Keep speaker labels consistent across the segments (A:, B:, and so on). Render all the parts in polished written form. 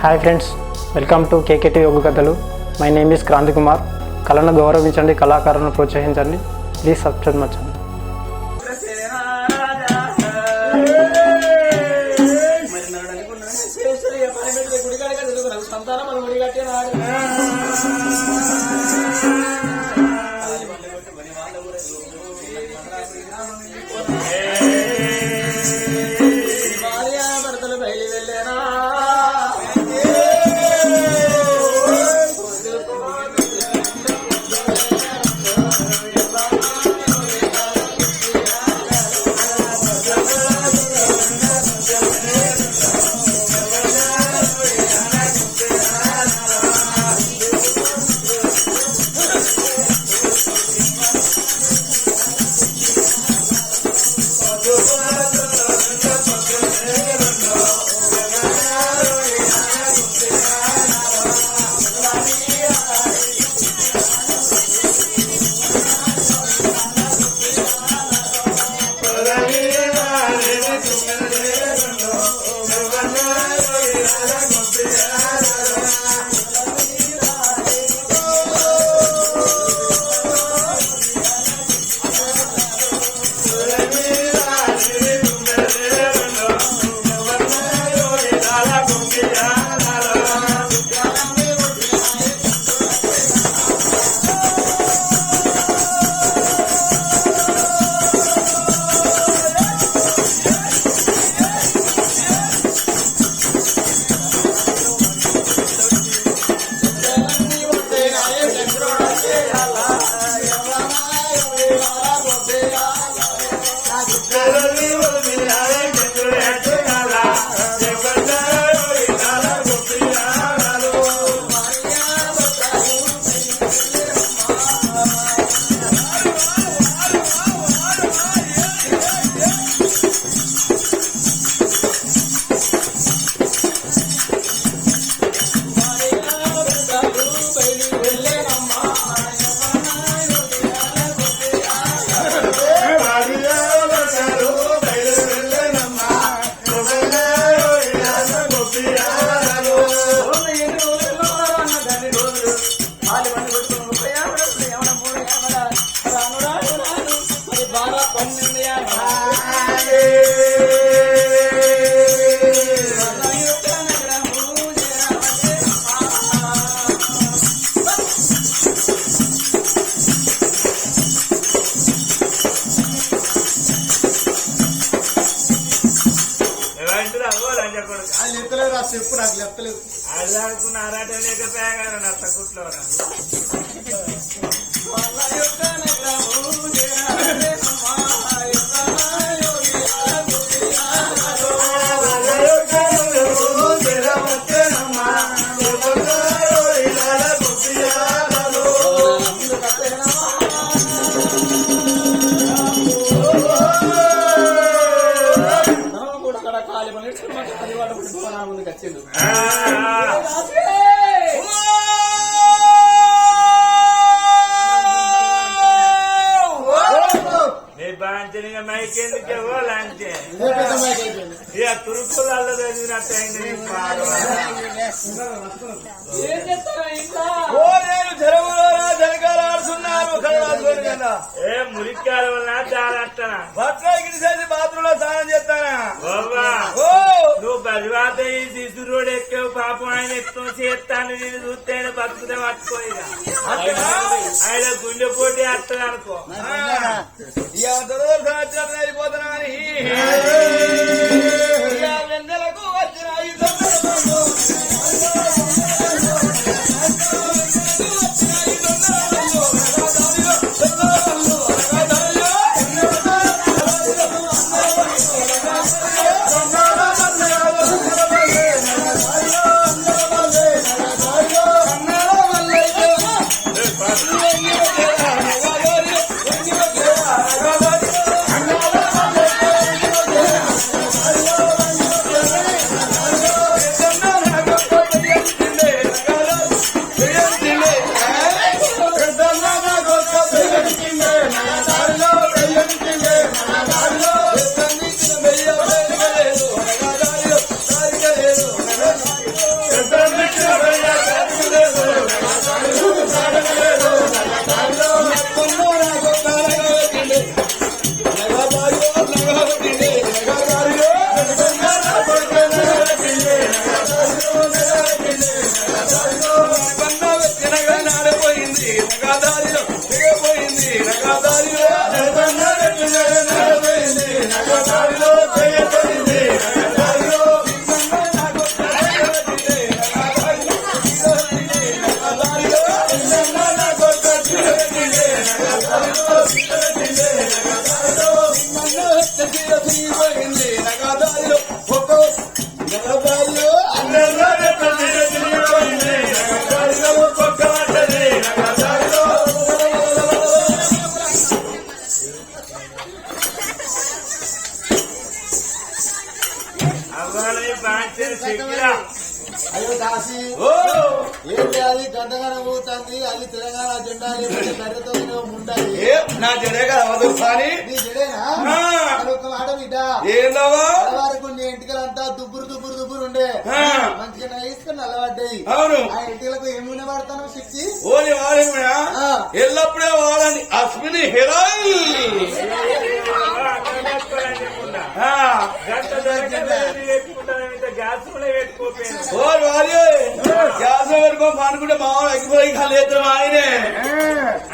A: Hi friends, welcome to KKT Yoga కథలు. My name is Kranthi Kumar. కళను గౌరవించండి, కళాకారులను ప్రోత్సహించండి. Please subscribe my channel.
B: చెప్పు నాకు లెక్కలేదు.
C: ఆడుకున్న ఆరాట లేకపోయా నత్త కుట్లో
B: ముందుకు
C: బాంచనిగా మైకెందుకే ఓలాంటే ఇక తురుకులలో చదివినట్టు అయింది. ఏ మురికాల వల్ల చాలా
B: బట్టలు చేసి బాత్రూంలో స్నానం చేస్తానా
C: బాబా? నువ్వు బలివాత ఈ శిశు రోడ్ ఎక్కావు, పాపం ఆయన ఎక్కువ చేస్తాను. నేను చూస్తే ఆయన బతుకుతే పట్టుకోయిగా ఆయన గుండె పోటీ అత్తది అనుకో.
B: అయిపోతున్నా అని వెన్నెలకు వచ్చిన
D: దాసి
B: ఓ
D: ఏంటి అది గంటగానే పోతుంది అది తెలంగాణ జెండా లేకపోతే కర్రతో ఉండాలి
B: ఏ నా జడే కదా అవదు సాని
D: నీ జడేనా ఒక మాట బిడ్డ
B: ఏందవా
D: వరకు నీ ఇంటికలంతా దుబ్బురు దుబ్బురు దుబ్బురు ఉండే మంచిగా నైసుకొని నల్లబడ్డాయి
B: అవును
D: ఆ ఇంటికలకు ఏమున్న పడతాను శక్తి
B: ఓని వాడేమయ్యా ఎల్లప్పుడే వాడండి అశ్విని హెరాయి
C: గ్యాస్ కూడా పెట్టుకోపోయాను
B: ఓ వాడే గ్యాస్ పెట్టుకో అనుకుంటే మామూలు ఎక్కిపోయి ఖాళీ ఆయనే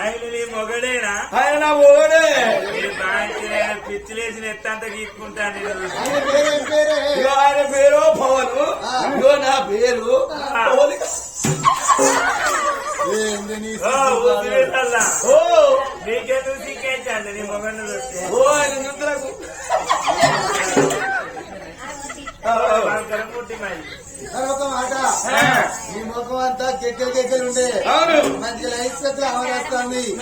C: ఆయన నీ మొగడేనా
B: ఆయన నా మొగడే
C: పిచ్చిలేసిన ఎత్తంత గీక్కుంటాను
D: ఆయన పేరేం పేరే
B: ఇగో ఆయన పేరు పవన్ ఇగో నా పేరు పవన్.
D: ఏంది నీ
B: ఓ
C: నీకెందుకు సిక్కేంచండి నీ మొగడు వస్తే
B: ఓ ఆయన నిద్రకు
C: పుట్టి మరి
D: ఒక మాట నీ ముఖం అంతా కెక్కలు ఉండే
B: అవును
D: మంచి లైఫ్ దగ్గర అమరేస్తుంది ఆ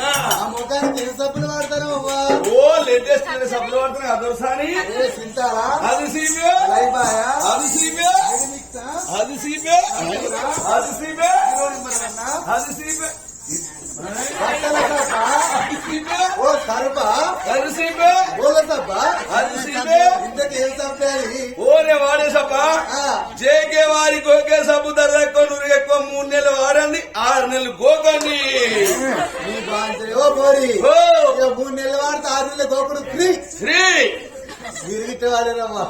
D: ముఖానికి ఎన్ని సబ్బులు వాడతారు అవ్వా
B: ఓ లేటెస్ట్ సబ్బులు పడుతున్నాయి అదొరసాని
D: సింతారా
B: అది సీమే
D: లైబాయా
B: అది సీమే
D: మిక్సా
B: అది సీమే అది సీమే అది సీమే అది సీమే
D: ఓ కరుపా
B: అది సీమే
D: బోల సబ్బా
B: అది సీమే
D: ఇంతకు ఏం సబ్బాలి
B: ఓనే వాడే సబ్బ జేకే వారి గోకే సబ్బు ధర ఎక్కువ నూరు ఎక్కువ 3 నెలలు వాడండి 6 నెలలు గోకండి
D: నీ బాంచరి ఓ బోరి
B: ఓ
D: 3 నెలలు వాడితే 6 నెలలు గోకుడు ఫ్రీ
B: శ్రీ
D: విరిగితే వాడేనమ్మా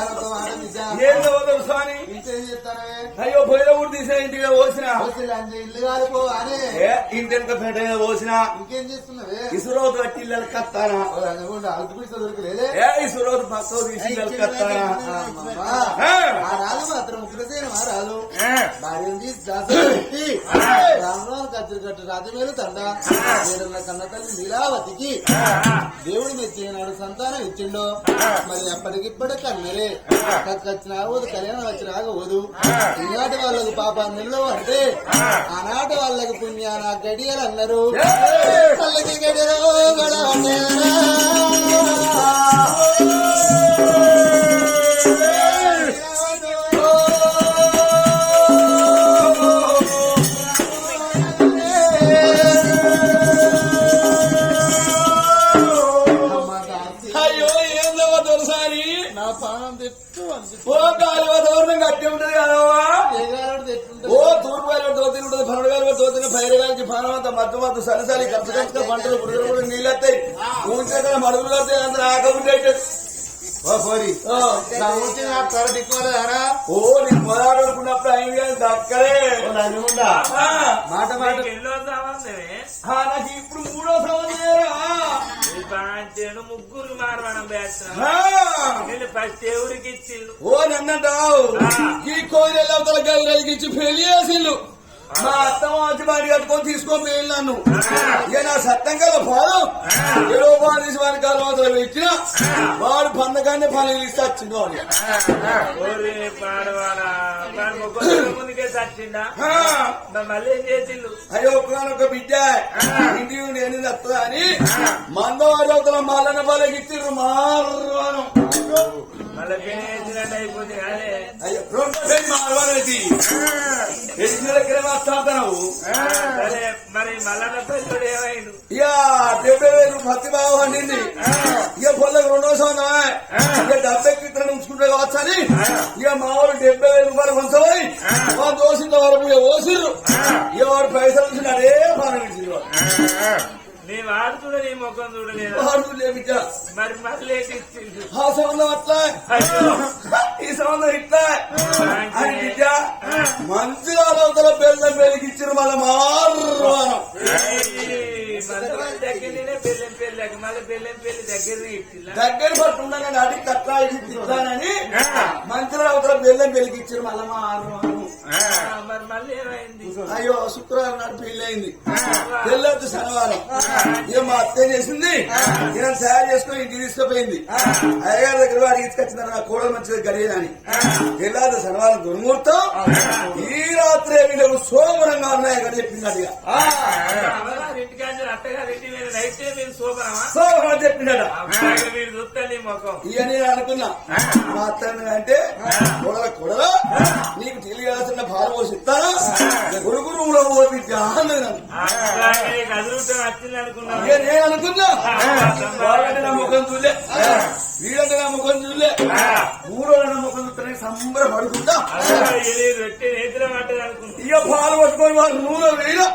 D: ఒక మాట నిజం
B: ఏందో స్వామి
D: ఇంకేం చెప్తానే
B: అయ్యో బొయ్య ఊరు తీసిన ఇంటికి పోసిన
D: ఇల్లు కాలిపో అనే
B: ఇంటి వెనక పెట్ట పోసిన
D: ఇంకేం చేస్తున్నావే
B: ఇసురోజు కట్టి ఇళ్ళకి కత్తానా
D: అల్పిడితో దొరకలేదే
B: ఇసురోజు పక్క తీసి ఇళ్ళకి కత్తానా
D: ఆ రాజు మాత్రం ఉగ్రసేన రాజు భార్యను తీసి దాసి రామరావు కత్తిరి కట్టు రాజమేలు తండ ఏడున్న కన్న తల్లి లీలావతికి దేవుడు మెచ్చినాడు సంతానం ఇచ్చిండు మరి ఎప్పటికిప్పటి కన్నరే కచ్చినా వదు కళ్యాణం వచ్చినా వదు ఈనాటి వాళ్ళకు పాప నిల్లు అంటే ఆనాటి వాళ్ళకి పుణ్యాన గడియలు అన్నారు వాళ్ళకి గడియలు గడవనేరా
B: అయ్యో ఏందో దొరసారి
D: నా పానం తెచ్చు
B: ఓ గాలివ దూరం కట్టి ఉంటది కదవా
D: తెచ్చుంటే
B: ఓ తూర్పు గాలి దోతిని ఉంటుంది పనుడు గాలి దోతిని పైరు గాలికి పానం అంతా మత్తు మత్తు సలిసలి ఖర్చు ఖర్చుగా పంటలు పురుగులు కూడా నీళ్ళు వస్తాయి ఊంచగా మడుగులు వస్తాయి అందరూ ఆకముంటే
D: ఓ పోరి దిక్కువలేదారా
B: ఓ నీకు మొదలనుకున్నప్పుడు అయింది కానీ దక్కలే
D: మాట మాట
C: ఎన్నో సంబంధమే
B: నాకు ఇప్పుడు 3వ సంవత్సరం
C: ముగ్గురు మార్వడం వేస్తున్నాం నేను ఫస్ట్ ఎవరికి ఇచ్చిండు
B: ఓ నన్నంటావు ఈ కోయిల గదిలోకి ఇచ్చి పెళ్లి చేసిండు మా అత్తమ్మ వచ్చి బాడి కట్టుకొని తీసుకొని పోయి నన్ను ఇక నా సత్తం కదా పాదు ఏదో బాగా తీసి వాడి కాలం ఇచ్చిన వాడు పందకాన్ని పనులు ఇస్తే వచ్చింది వాడు
C: పాడవాడా ముగ్గురు ముందుకే చచ్చిండా మళ్ళీ ఏం చేసిండు
B: అయ్యో ఒక బిడ్డ ఇంటి నేను వస్తుందా అని మందవాడి అవుతున్న మాలన్న వాళ్ళకి ఇచ్చిండ్రు మారు
C: మళ్ళీ పెళ్లి చేసినట్టు అయిపోతుంది కానీ
B: అయ్యో మారవాడైతే ఎక్కడ వస్తావు
C: సరే మరి మల్లన్న పెళ్ళి ఏమైండు
B: ఇక 70,000 పత్తి బాగా పండింది ఇక పొలకు 2వ సంవత్సరం ఇక 70 ఇక్కడ ఉంచుకుంటే కావచ్చు అని ఇక మా వాళ్ళు 70,000 రూపాయలు కొంచెం మా దోషింత వరకు ఇక ఓసిర్రు ఇక వాడు పైసలు నుంచి అదే బాగా
C: నీ వాడు చూడ నీ ముఖం చూడలేదు
B: వాడు లేపిచ్చా
C: మరి మళ్ళీ ఇచ్చిండు
B: ఆ సంబంధం అట్లా ఈ సంబంధం ఇట్లా అని బిడ్డ మంచిగా అవతల బెల్లం వెలిగిచ్చారు మళ్ళీ మారు
C: బెల్లం పెళ్ళి మళ్ళీ బెల్లం పెళ్లి దగ్గర ఇచ్చిందా
B: దగ్గర పట్టుండగా నాటికి కట్లా ఇస్తానని మంచిగా అవతల బెల్లం వెలిగిచ్చారు మళ్ళీ మారు
C: మరి మళ్ళీ ఏమైంది
B: అయ్యో శుక్రవారం నాడు పెళ్లి అయింది పెళ్ళొద్దు శనివారం ఇక మా అత్త చేసింది నేను తయారు చేసుకుని ఇంటికి తీసుకుపోయింది అయ్యగారి దగ్గర వాడికి తీసుకొచ్చిన నా కోడలు మంచిగా గడియదని వెళ్ళాలి శనివారం దుర్ముహూర్తం ఈ రాత్రి వీళ్ళకు సోమరంగా ఉన్నాయి అక్కడ చెప్పింది అడిగా
C: ఇంటికాంచి అత్తగారి ఇంటి మీద నైట్ మీరు సూపరమా
B: సోమరం చెప్పిందట
C: మీరు చూస్తే నీ ముఖం
B: ఇక నేను అనుకున్నా మా అత్త అంటే కొడల కన్నా పాలు పోసి ఇస్తాను కొడుకు రూమ్లో పో బిడ్డ అన్నది నన్ను.
C: కదులుతా వచ్చింది అనుకున్నాను.
B: ఇక నేను అనుకున్నా వాళ్ళంటే నా ముఖం చూలే వీడంటే నా ముఖం చూలే ఊరో నా ముఖం చూస్తే సంబరపడుకుంటా
C: రొట్టె నేతిలో పట్టదు అనుకున్నా.
B: ఇక పాలు పట్టుకొని వాళ్ళు నూనె వేయడం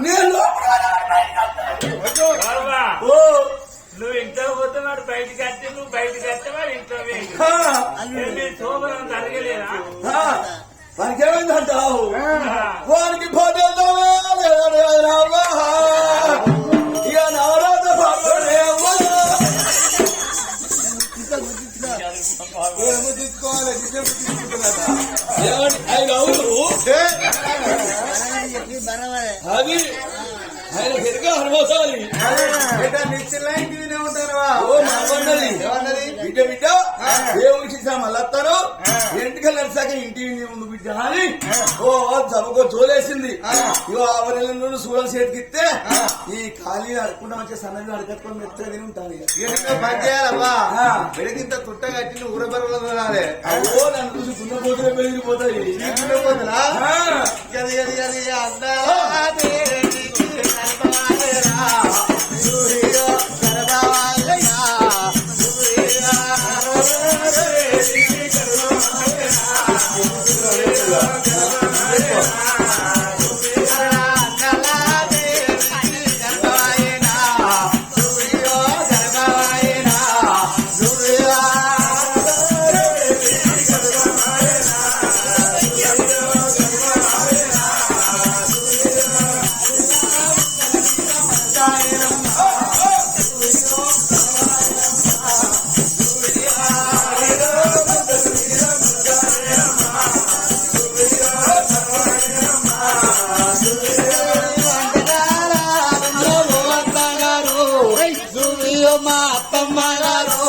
B: నేను
C: ఓ నువ్వు ఇంట్లో పోతే వాడు బయటకు వచ్చి నువ్వు బయటకు వస్తే వాడు ఇంట్లో వేయి శోభనం జరగలేదా?
B: వానికి ఏమైందంటావు వానికి పోతే ఇక నవరాత్ర అది ఆయన పెరిగా హనుమసాలి బిడ్డ బిడ్డ దేవుడికి మళ్ళొస్తాను ఇంటికి నడిచాక ఇంటి ముందు బిడ్డ అని ఓ జమకో జోలేసింది ఇగో ఆవరి నుండి సూడల చేతికి ఇస్తే ఈ ఖాళీ అడుకుంటా వచ్చే సన్నది అడగట్టుకొని మెత్తగా తిని ఉంటాను
D: పెరిగింత తుట్ట కట్టి ఊరబరలో రాలే
B: ఓ నన్ను చూసి గుండెపోతులే పెరిగిపోతాయి
D: మా అత్తమ్మ గారు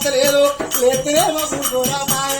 D: వస్తలేదు లేస్తేనేమో కూర్చోరా మాయ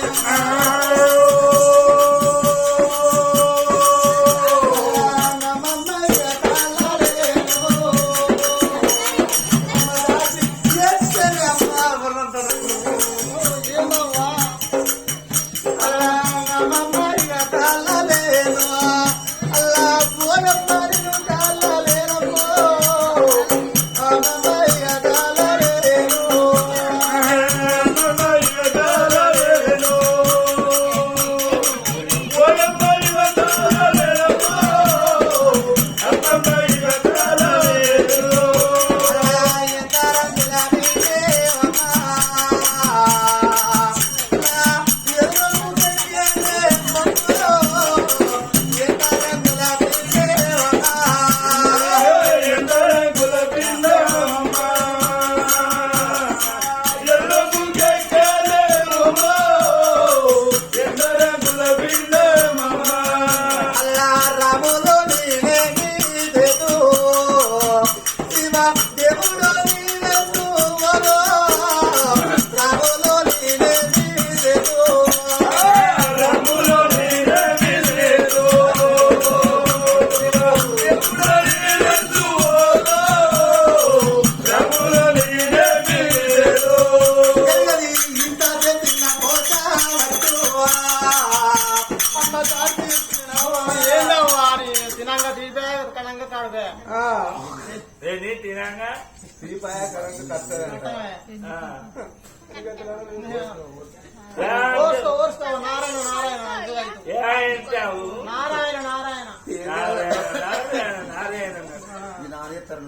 C: తినంగా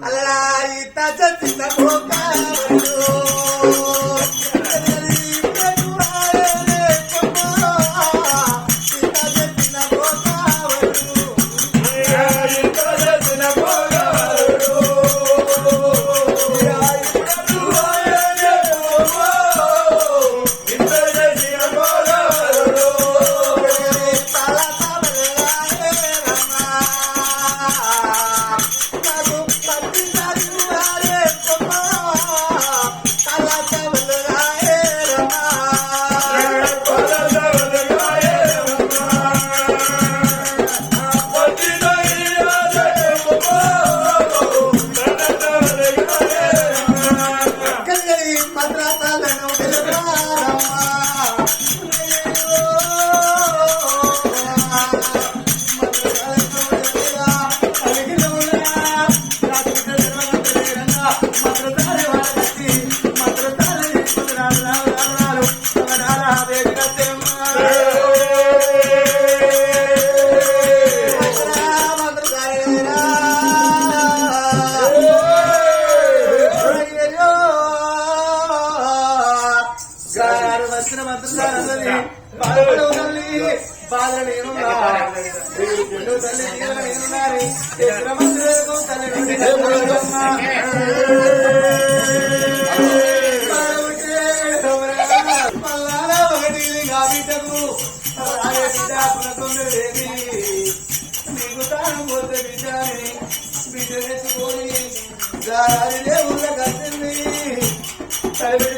D: అలా ఇత చిన్న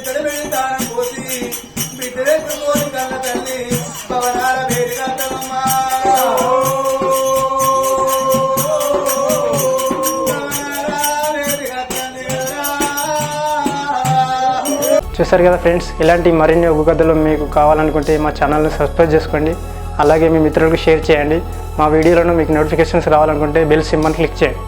D: తడిబెడి తానం పోసి బిడ్డెత్తుకోని కన్న తల్లి భవనాల వేడిగా
A: చూసారు కదా ఫ్రెండ్స్, ఇలాంటి మరిన్ని ఒగ్గు కథలు మీకు కావాలనుకుంటే మా ఛానల్ని సబ్స్క్రైబ్ చేసుకోండి. అలాగే మీ మిత్రులకు షేర్ చేయండి. మా వీడియోలను మీకు నోటిఫికేషన్స్ రావాలనుకుంటే బెల్ సింబల్ క్లిక్ చేయండి.